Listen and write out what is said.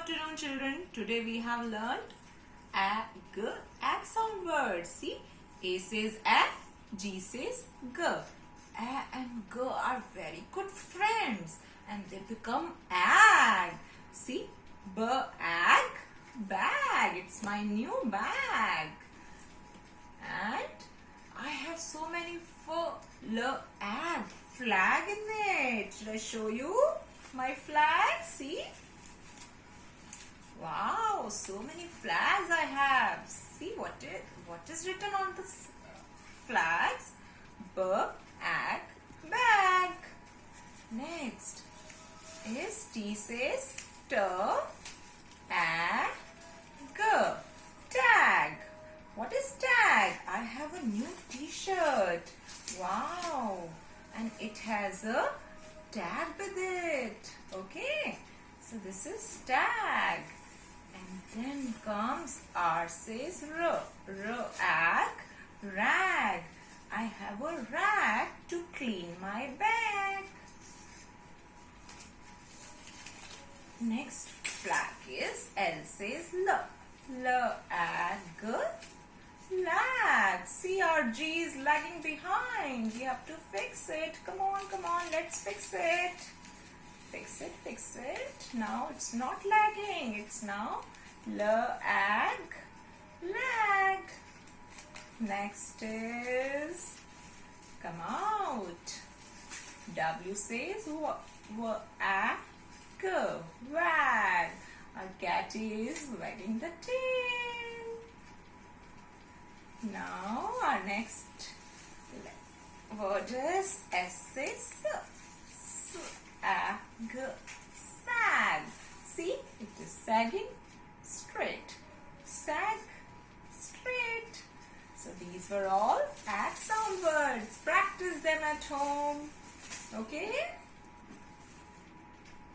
afternoon, children. Today we have learned a, g, sound words. See, A says a, G says g. A and g are very good friends and they become ag. See, ag, bag. It's my new bag. And I have so many ag, flag in it. Should I show you my flag? See? Wow, so many flags I have. See what is written on the flags? Ag, bag. Next is T says ag, tag. What is tag? I have a new t-shirt. Wow. And it has a tag with it. Okay. So this is tag. And then comes R says ag, rag. I have a rag to clean my bag. Next flag is L says ag, lag. See, our G is lagging behind. We have to fix it. Come on, let's fix it. Fix it. Now it's not lagging. It's now ag, lag. Next is come out. W says wag, wag. Our cat is wagging the tail. Now our next word is S says sag. See, it is sagging straight. Sag, straight. So these were all ag sound words. Practice them at home. Okay?